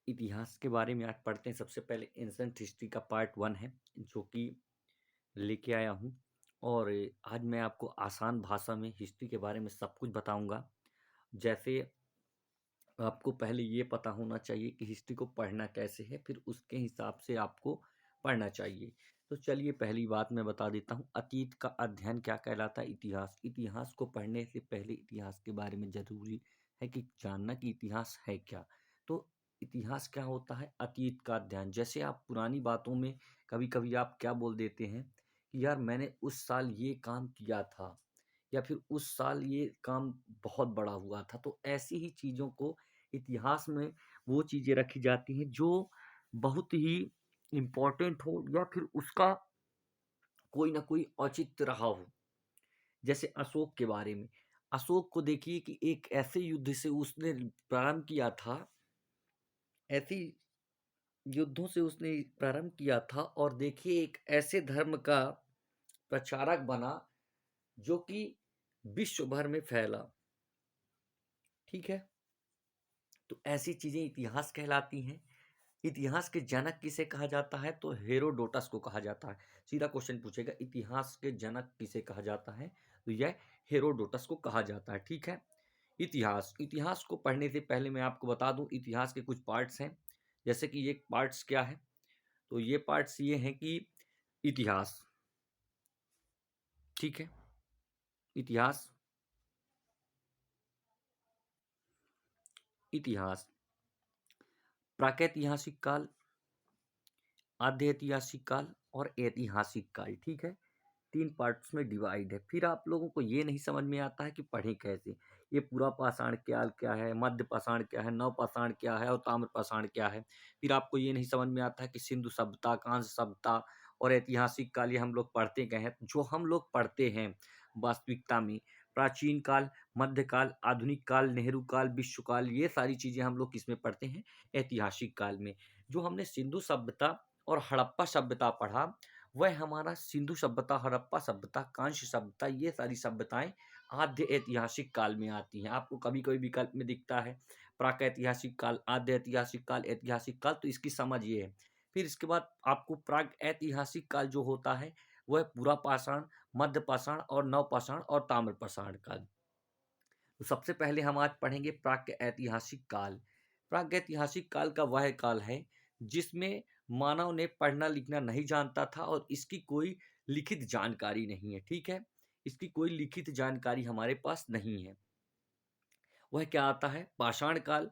इतिहास के बारे में आज पढ़ते हैं। सबसे पहले एंशंट हिस्ट्री का पार्ट 1 है जो कि लेके आया हूँ। और आज मैं आपको आसान भाषा में हिस्ट्री के बारे में सब कुछ बताऊंगा। जैसे आपको पहले ये पता होना चाहिए कि हिस्ट्री को पढ़ना कैसे है, फिर उसके हिसाब से आपको पढ़ना चाहिए। तो चलिए पहली बात मैं बता देता हूँ, अतीत का अध्ययन क्या कहलाता है। इतिहास, इतिहास को पढ़ने से पहले इतिहास के बारे में जरूरी है कि जानना कि इतिहास है क्या। तो इतिहास क्या होता है, अतीत का अध्ययन। जैसे आप पुरानी बातों में कभी कभी आप क्या बोल देते हैं कि यार मैंने उस साल ये काम किया था, या फिर उस साल ये काम बहुत बड़ा हुआ था। तो ऐसी ही चीज़ों को इतिहास में वो चीज़ें रखी जाती हैं जो बहुत ही इम्पोर्टेंट हो, या फिर उसका कोई ना कोई औचित्य रहा हो। जैसे अशोक के बारे में, अशोक को देखिए कि एक ऐसे युद्ध से उसने प्रारंभ किया था, ऐसी युद्धों से उसने प्रारंभ किया था, और देखिए एक ऐसे धर्म का प्रचारक बना जो कि विश्व भर में फैला। ठीक है, तो ऐसी चीजें इतिहास कहलाती हैं। इतिहास के जनक किसे कहा जाता है, तो हेरोडोटस को कहा जाता है। सीधा क्वेश्चन पूछेगा इतिहास के जनक किसे कहा जाता है, तो यह हेरोडोटस को कहा जाता है। ठीक है, इतिहास, इतिहास को पढ़ने से पहले मैं आपको बता दूं इतिहास के कुछ पार्ट्स हैं। जैसे कि ये पार्ट्स क्या है, तो ये पार्ट्स ये हैं कि इतिहास, ठीक है, इतिहास, इतिहास, प्रागैतिहासिक काल, आद्य ऐतिहासिक काल और ऐतिहासिक काल। ठीक है, 3 पार्ट्स में डिवाइड है। फिर आप लोगों को ये नहीं समझ में आता है कि पढ़ें कैसे। ये पूरा पाषाण काल क्या है, मध्य पाषाण क्या है, नव पाषाण क्या है और ताम्र पाषाण क्या है। फिर आपको ये नहीं समझ में आता है कि सिंधु सभ्यता, कांस्य सभ्यता और ऐतिहासिक काल ये हम लोग पढ़ते गए हैं। जो हम लोग पढ़ते हैं वास्तविकता में प्राचीन काल, मध्यकाल, आधुनिक काल, नेहरू काल, विश्वकाल, ये सारी चीज़ें हम लोग किसमें पढ़ते हैं, ऐतिहासिक काल में। जो हमने सिंधु सभ्यता और हड़प्पा सभ्यता पढ़ा, वह हमारा सिंधु सभ्यता, हड़प्पा सभ्यता, कांस्य सभ्यता, ये सारी सभ्यताएं आद्य ऐतिहासिक काल में आती हैं। आपको कभी कभी विकल्प में दिखता है प्राक-ऐतिहासिक काल, आद्य ऐतिहासिक काल, ऐतिहासिक काल, तो इसकी समझ ये है। फिर इसके बाद आपको प्राग ऐतिहासिक काल जो होता है वह पूरा पाषाण, मध्य पाषाण और नव पाषाण और ताम्र पाषाण काल। तो सबसे पहले हम आज पढ़ेंगे प्राक ऐतिहासिक काल। प्राक ऐतिहासिक काल का वह काल है जिसमें मानव ने पढ़ना लिखना नहीं जानता था और इसकी कोई लिखित जानकारी नहीं है। ठीक है, इसकी कोई लिखित जानकारी हमारे पास नहीं है। वह क्या आता है, पाषाण काल।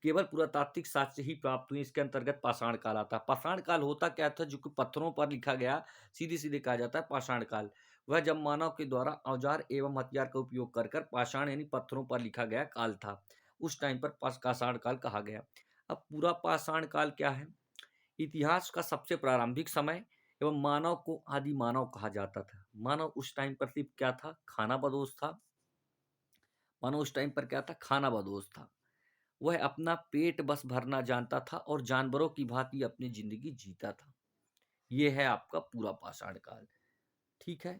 केवल पुरातात्विक साक्ष्य ही प्राप्त हुए, इसके अंतर्गत पाषाण काल आता है। पाषाण काल होता क्या था, जो कि पत्थरों पर लिखा गया, सीधे सीधे कहा जाता है पाषाण काल। वह जब मानव के द्वारा औजार एवं हथियार का उपयोग कर कर पाषाण यानी पत्थरों पर लिखा गया काल था, उस टाइम पर पाषाण काल कहा गया। अब पूरा पाषाण काल क्या है, इतिहास का सबसे प्रारंभिक समय एवं मानव को आदि मानव कहा जाता था। मानव उस टाइम पर सिर्फ क्या था, खाना बदोश था। मानव उस टाइम पर क्या था, खाना बदोश था। वह अपना पेट बस भरना जानता था और जानवरों की भांति अपनी जिंदगी जीता था। यह है आपका पूरा पाषाण काल। ठीक है,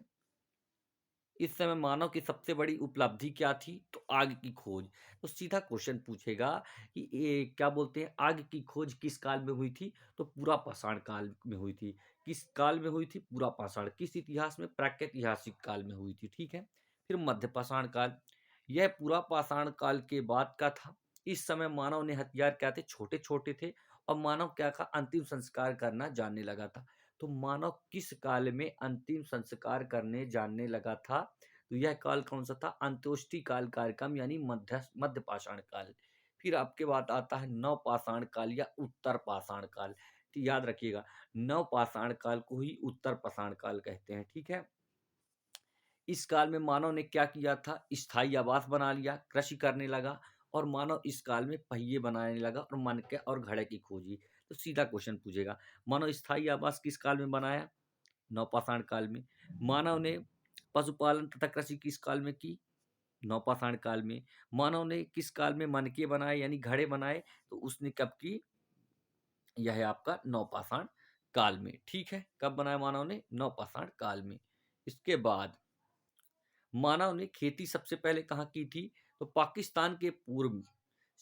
इस समय मानव की सबसे बड़ी उपलब्धि क्या थी, तो आग की खोज। तो सीधा क्वेश्चन पूछेगा कि ये क्या बोलते हैं, आग की खोज किस काल में हुई थी, तो पूरा पाषाण काल में हुई थी। किस काल में हुई थी, पूरा पाषाण। किस इतिहास में, प्रागैतिहासिक काल में हुई थी। ठीक है, फिर मध्य पाषाण काल, यह पूरा पाषाण काल के बाद का था। इस समय मानव ने हथियार क्या थे, छोटे छोटे थे, और मानव क्या था, अंतिम संस्कार करना जानने लगा था। तो मानव किस काल में अंतिम संस्कार करने जानने लगा था, तो यह काल कौन सा था, अंत्योष्टि काल कार्यक्रम यानी मध्य पाषाण काल। फिर आपके बाद आता है नव पाषाण काल या उत्तर पाषाण काल। तो याद रखिएगा, नव पाषाण काल को ही उत्तर पाषाण काल कहते हैं। ठीक है, इस काल में मानव ने क्या किया था, स्थायी आवास बना लिया, कृषि करने लगा, और मानव इस काल में पहिए बनाने लगा और मनके और घड़े की खोजी। तो सीधा क्वेश्चन पूछेगा, मानव स्थायी आवास किस काल में बनाया, नवपाषाण काल में। मानव ने पशुपालन तथा कृषि किस काल में की, नवपाषाण काल में। मानव ने किस काल में मनके बनाए यानी घड़े बनाए, तो उसने कब की, यह है आपका नवपाषाण काल में। ठीक है, कब बनाया मानव ने, नवपाषाण काल में। इसके बाद मानव ने खेती सबसे पहले कहाँ की थी, तो पाकिस्तान के पूर्व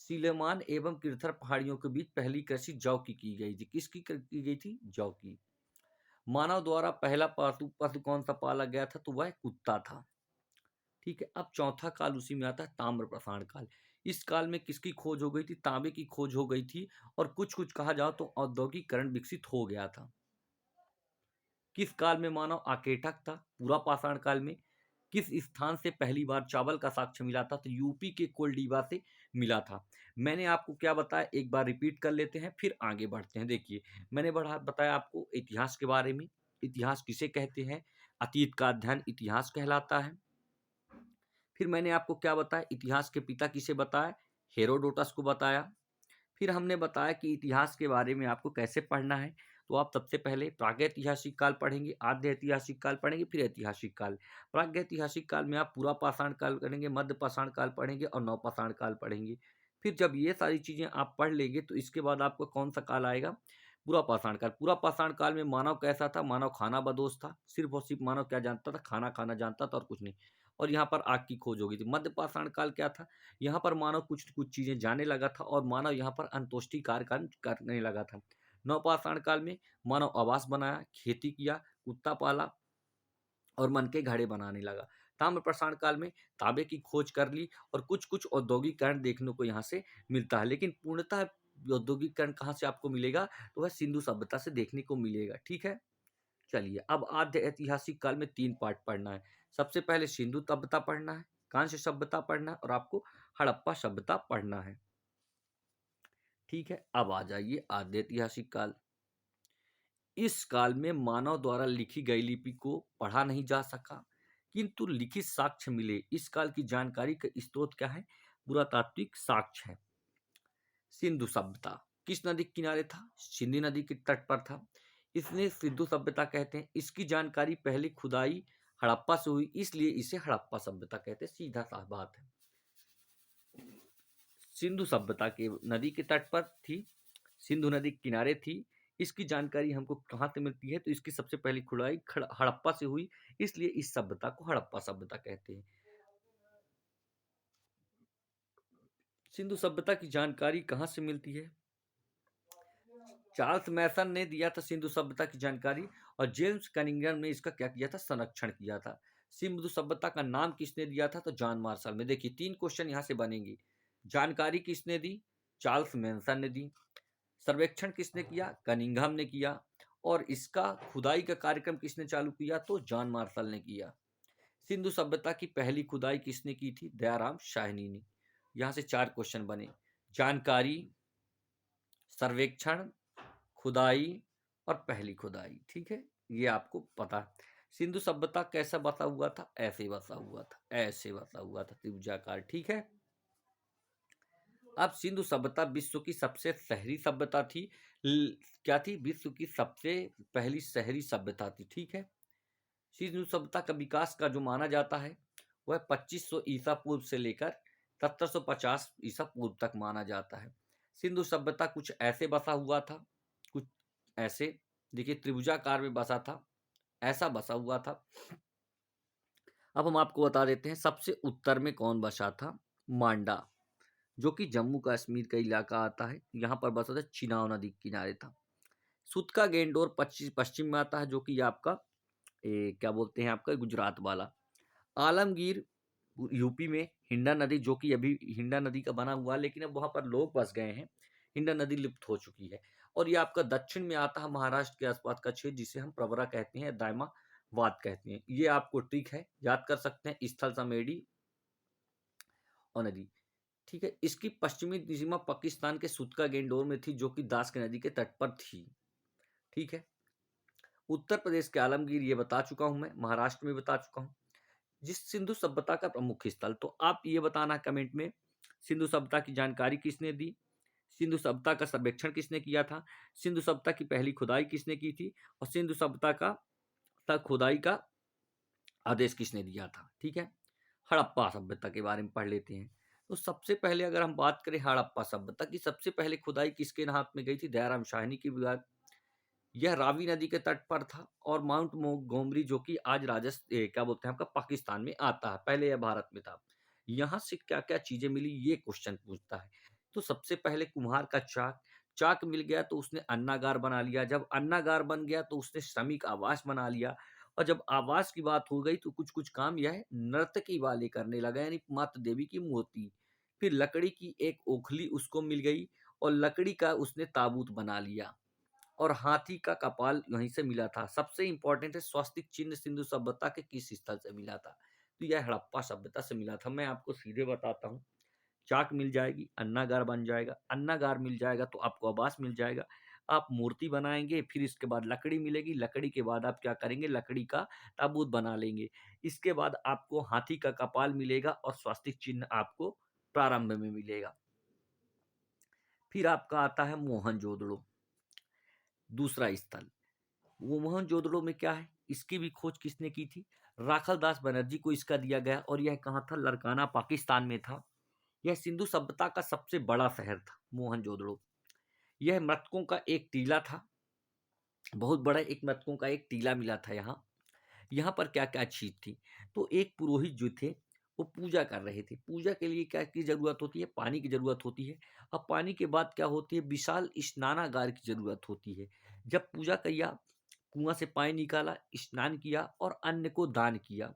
सीलेमान एवं किरथर पहाड़ियों के बीच पहली कृषि जौ की गई थी। किसकी की गई थी? जौ की। मानव द्वारा पहला पालतू पशु कौन सा पाला गया था? तो वह कुत्ता था। ठीक है, अब चौथा काल उसी में आता है, ताम्र प्रसारण काल। इस काल में किसकी खोज हो गई थी? तांबे की खोज हो गई थी। और कुछ कुछ कहा जाओ तो औद्योगिकरण विकसित हो गया था। किस काल में मानव आकेटक था? पूरा पाषाण काल में। किस स्थान से पहली बार चावल का साक्ष्य मिला था? तो यूपी के कोलडीबा से मिला था। मैंने आपको क्या बताया, एक बार रिपीट कर लेते हैं फिर आगे बढ़ते हैं। देखिए, मैंने बताया आपको इतिहास के बारे में। इतिहास किसे कहते हैं? अतीत का अध्ययन इतिहास कहलाता है। फिर मैंने आपको क्या बताया, इतिहास के पिता किसे बताया? हेरोडोटस को बताया। फिर हमने बताया कि इतिहास के बारे में आपको कैसे पढ़ना है। तो आप सबसे पहले प्रागैतिहासिक काल पढ़ेंगे, आद्य ऐतिहासिक काल पढ़ेंगे, फिर ऐतिहासिक काल। प्रागैतिहासिक काल में आप पूरा पाषाण काल करेंगे, मध्य पाषाण काल पढ़ेंगे और नवपाषाण काल पढ़ेंगे। फिर जब ये सारी चीजें आप पढ़ लेंगे तो इसके बाद आपको कौन सा काल आएगा? पूरा पाषाण काल। पूरा पाषाण काल में मानव कैसा था? मानव खाना बदोश था। सिर्फ और सिर्फ मानव क्या जानता था? खाना खाना जानता था और कुछ नहीं। और यहाँ पर आग की खोज हो गई थी। मध्य पाषाण काल क्या था? यहाँ पर मानव कुछ कुछ चीजें जानने लगा था और मानव यहाँ पर अंतोष्टि कार्य करने लगा था। नवपाषाण काल में मानव आवास बनाया, खेती किया, कुत्ता पाला और मन के घड़े बनाने लगा। ताम्र प्रसारण काल में तांबे की खोज कर ली और कुछ कुछ औद्योगिकरण देखने को यहाँ से मिलता है। लेकिन पूर्णतः औद्योगिकरण कहाँ से आपको मिलेगा? तो वह सिंधु सभ्यता से देखने को मिलेगा। ठीक है, चलिए अब आद्य ऐतिहासिक काल में 3 पार्ट पढ़ना है। सबसे पहले सिंधु सभ्यता पढ़ना है, कांस्य सभ्यता पढ़ना है और आपको हड़प्पा सभ्यता पढ़ना है। ठीक है, अब आ जाइए आद्य ऐतिहासिक काल। इस काल में मानव द्वारा लिखी गई लिपि को पढ़ा नहीं जा सका, किंतु लिखित साक्ष्य मिले। इस काल की जानकारी का स्रोत क्या है? पुरातात्विक साक्ष्य है। सिंधु सभ्यता किस नदी के किनारे था? सिंधु नदी के तट पर था। इसने सिंधु सभ्यता कहते हैं। इसकी जानकारी पहली खुदाई हड़प्पा से हुई, इसलिए इसे हड़प्पा सभ्यता कहते हैं। सीधा सा बात है। सिंधु सभ्यता के नदी के तट पर थी, सिंधु नदी के किनारे थी। इसकी जानकारी हमको कहाँ से मिलती है? तो इसकी सबसे पहली खुदाई हड़प्पा से हुई, इसलिए इस सभ्यता को हड़प्पा सभ्यता कहते हैं। सिंधु सभ्यता की जानकारी कहाँ से मिलती है? चार्ल्स मैसन ने दिया था सिंधु सभ्यता की जानकारी और जेम्स कनिंगम ने इसका क्या किया था? संरक्षण किया था। सिंधु सभ्यता का नाम किसने दिया था? तो जॉन मार्शल ने। देखिए 3 क्वेश्चन यहाँ से बनेंगे। जानकारी किसने दी? चार्ल्स मैसन ने दी। सर्वेक्षण किसने किया? कनिंघम ने किया। और इसका खुदाई का कार्यक्रम किसने चालू किया? तो जॉन मार्शल ने किया। सिंधु सभ्यता की पहली खुदाई किसने की थी? दयाराम शाहनी ने। यहाँ से 4 क्वेश्चन बने। जानकारी, सर्वेक्षण, खुदाई और पहली खुदाई। ठीक है, ये आपको पता है। सिंधु सभ्यता कैसा बसा हुआ था? ऐसे बसा हुआ था, ऐसे बसा हुआ था, त्रिभुजाकार। ठीक है, अब सिंधु सभ्यता विश्व की सबसे शहरी सभ्यता थी। क्या थी? विश्व की सबसे पहली शहरी सभ्यता थी। ठीक है, सिंधु सभ्यता का विकास का जो माना जाता है वह 2500 ईसा पूर्व से लेकर 1750 ईसा पूर्व तक माना जाता है। सिंधु सभ्यता कुछ ऐसे बसा हुआ था, कुछ ऐसे। देखिए त्रिभुजाकार में बसा था, ऐसा बसा हुआ था। अब हम आपको बता देते हैं सबसे उत्तर में कौन बसा था। मांडा, जो कि जम्मू कश्मीर का इलाका आता है, यहाँ पर बसा था। चिनाव नदी के किनारे था। सुतका गेंडोर पश्चिम में आता है, जो कि आपका क्या बोलते हैं, आपका गुजरात वाला। आलमगीर यूपी में। हिंडा नदी, जो कि अभी हिंडा नदी का बना हुआ है, लेकिन अब वहां पर लोग बस गए हैं। हिंडा नदी लुप्त हो चुकी है। और ये आपका दक्षिण में आता है, महाराष्ट्र के आसपास का क्षेत्र, जिसे हम प्रवरा कहते हैं, दायमा वाद कहते हैं। ये आपको ट्रिक है, याद कर सकते हैं। स्थल समेडी और नदी। ठीक है, इसकी पश्चिमी सीमा पाकिस्तान के सुतका गेंडोर में थी, जो कि दास की नदी के तट पर थी। ठीक है, उत्तर प्रदेश के आलमगीर ये बता चुका हूं मैं, महाराष्ट्र में बता चुका हूं। जिस सिंधु सभ्यता का प्रमुख स्थल, तो आप ये बताना कमेंट में, सिंधु सभ्यता की जानकारी किसने दी? सिंधु सभ्यता का सर्वेक्षण किसने किया था? सिंधु सभ्यता की पहली खुदाई किसने की थी? और सिंधु सभ्यता का खुदाई का आदेश किसने दिया था? ठीक है, हड़प्पा सभ्यता के बारे में पढ़ लेते हैं। तो सबसे पहले अगर हम बात करें हड़प्पा सभ्यता की, सबसे पहले खुदाई किसके हाथ में गई थी? दयाराम शाहनी की। यह रावी नदी के तट पर था और माउंट मोंगोमरी, जो कि आज क्या बोलते हैं आपका, पाकिस्तान में आता है, पहले यह भारत में था। यहाँ से क्या क्या चीजें मिली, ये क्वेश्चन पूछता है। तो सबसे पहले कुम्हार का चाक, चाक मिल गया तो उसने अन्नागार बना लिया, जब अन्नागार बन गया तो उसने श्रमिक आवास बना लिया, और जब आवास की बात हो गई तो कुछ-कुछ काम यह नर्तकी वाले करने लगा, यानी माता देवी की मूर्ति। फिर लकड़ी की एक ओखली उसको मिल गई और लकड़ी का उसने ताबूत बना लिया, और हाथी का कपाल वहीं से मिला था। सबसे इम्पोर्टेंट है, स्वस्तिक चिन्ह सिंधु सभ्यता के किस स्थल से मिला था? तो यह हड़प्पा सभ्यता से मिला था। मैं आपको सीधे बताता हूँ, चाक मिल जाएगी, अन्नागार बन जाएगा, अन्नागार मिल जाएगा तो आपको आवास मिल जाएगा। आप मूर्ति बनाएँगे, फिर इसके बाद लकड़ी मिलेगी, लकड़ी के बाद आप क्या करेंगे, लकड़ी का ताबूत बना लेंगे। इसके बाद आपको हाथी का कपाल मिलेगा और स्वस्तिक चिन्ह आपको प्रारंभ में मिलेगा। फिर आपका आता है मोहनजोदड़ो, दूसरा स्थल। वो मोहनजोदड़ो में क्या है, इसकी भी खोज किसने की थी? राखल दास बनर्जी को इसका दिया गया, और यह कहाँ था? लरकाना, पाकिस्तान में था। यह सिंधु सभ्यता का सबसे बड़ा शहर था मोहनजोदड़ो। यह मृतकों का एक टीला था, बहुत बड़ा एक मृतकों का एक टीला मिला था यहाँ। यहाँ पर क्या-क्या चीज़ थी? तो एक पुरोहित जो थे, वो पूजा कर रहे थे। पूजा के लिए क्या की ज़रूरत होती है? पानी की ज़रूरत होती है। अब पानी के बाद क्या होती है? विशाल स्नानागार की ज़रूरत होती है। जब पूजा किया, कुआँ से पानी निकाला, स्नान किया और अन्न को दान किया।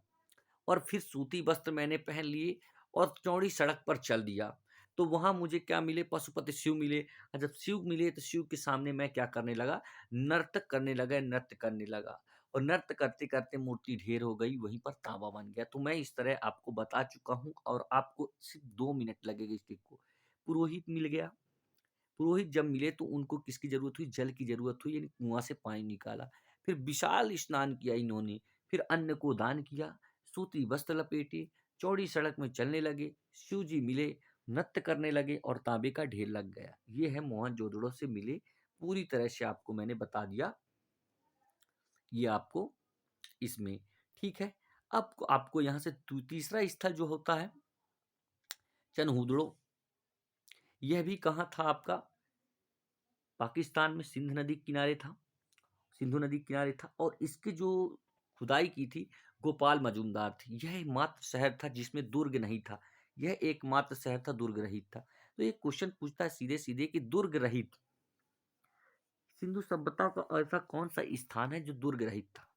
और फिर सूती वस्त्र मैंने पहन लिए और चौड़ी सड़क पर चल दिया। तो वहाँ मुझे क्या मिले? पशुपति शिव मिले, और जब शिव मिले तो शिव के सामने मैं क्या करने लगा? नर्तक करने लगा, नृत्य करने लगा, और नृत्य करते-करते मूर्ति ढेर हो गई, वहीं पर तांबा बन गया। तो मैं इस तरह आपको बता चुका हूँ, और आपको सिर्फ़ 2 मिनट लगेगा इस ट्रिक को। पुरोहित मिल गया, पुरोहित जब मिले तो उनको किसकी ज़रूरत हुई? जल की ज़रूरत हुई, यानी कुआँ से पानी निकाला। फिर विशाल स्नान किया इन्होंने, फिर अन्न को दान किया, सूती वस्त्र लपेटे, चौड़ी सड़क में चलने लगे, शिव जी मिले, नृत्य करने लगे और तांबे का ढेर लग गया। ये है मोहनजोदड़ो से मिले, पूरी तरह से आपको मैंने बता दिया, ये आपको इसमें, ठीक है? अब आपको यहाँ से तीसरा स्थल जो होता है, चनहूदड़ो, यह भी कहाँ था आपका? पाकिस्तान में सिंध नदी के किनारे था। सिंधु नदी के किनारे था, और इसकी जो खुदाई की थी, गोपाल मजूमदार थी। यह एकमात्र शहर था जिसमें दुर्ग नहीं था। यह एकमात्र शहर था दुर्ग रहित था। तो ये क्वेश्चन पूछता है सीधे-सीधे कि दुर्ग रहित सिंधु सभ्यता का ऐसा कौन-सा स्थान है जो दुर्ग रहित था?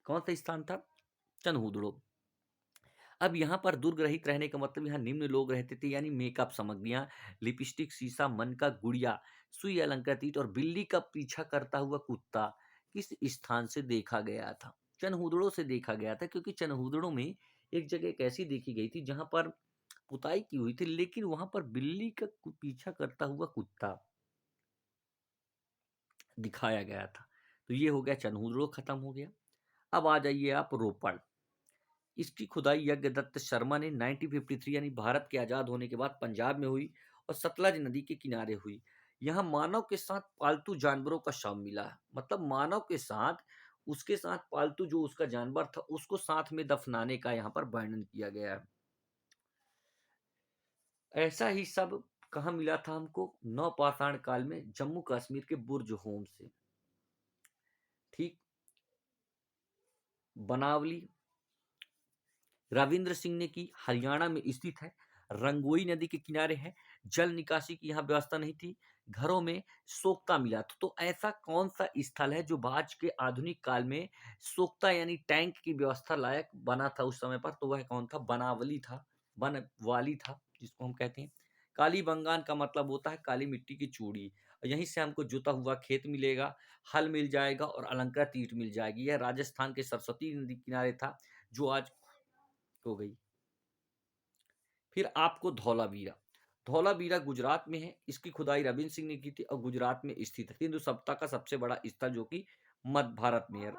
कौन-सा स्थान था? चनहूदड़ो। अब यहाँ पर दुर्ग रहित रहने का मतलब यहाँ निम्न लोग रहते थे, यानी मेकअप सामग्रियाँ, लिपस्टिक, शीशा, मन का गुड़िया, सुई अलंकृत और बिल्ली का पीछा करता हुआ कुत्ता किस स्थान से देखा गया था? चनहूदड़ो से देखा गया था, क्योंकि चनहूदड़ो में एक जगह एक ऐसी देखी गई थी जहाँ पर पुताई की हुई थी, लेकिन वहाँ पर बिल्ली का पीछा करता हुआ कुत्ता दिखाया गया था। तो ये हो गया, चनहूदड़ो खत्म हो गया। अब आ जाइए आप रोपड़। इसकी खुदाई यज्ञदत्त शर्मा ने 1953 यानी भारत के आज़ाद होने के बाद पंजाब में हुई और सतलज नदी के किनारे हुई। यहाँ मानव के साथ पालतू जानवरों का शव मिला है। मतलब मानव के साथ, उसके साथ पालतू जो उसका जानवर था, उसको साथ में दफनाने का यहाँ पर वर्णन किया गया है। ऐसा ही सब कहाँ मिला था हमको? नवपाषाण काल में जम्मू कश्मीर के बुर्ज होम से। ठीक, बनावली रविंद्र सिंह ने की, हरियाणा में स्थित है, रंगोई नदी के किनारे है, जल निकासी की यहाँ व्यवस्था नहीं थी, घरों में सोख्ता मिला था। तो ऐसा कौन सा स्थल है जो आज के आधुनिक काल में सोख्ता यानी टैंक की व्यवस्था लायक बना था उस समय पर? तो वह कौन था? बनावली था, बनवाली था, जिसको हम कहते हैं। काली बंगान का मतलब होता है काली मिट्टी की चूड़ी। यहीं से हमको जुता हुआ खेत मिलेगा, हल मिल जाएगा और अलंकृत ईंट मिल जाएगी। यह राजस्थान के सरस्वती नदी किनारे था, जो आज हो गई। फिर आपको धौलावीरा, धौलावीरा गुजरात में है। इसकी खुदाई रविंद्र सिंह ने की थी और गुजरात में स्थित है। सिंधु सभ्यता का सबसे बड़ा स्थल जो कि मध्य भारत में है।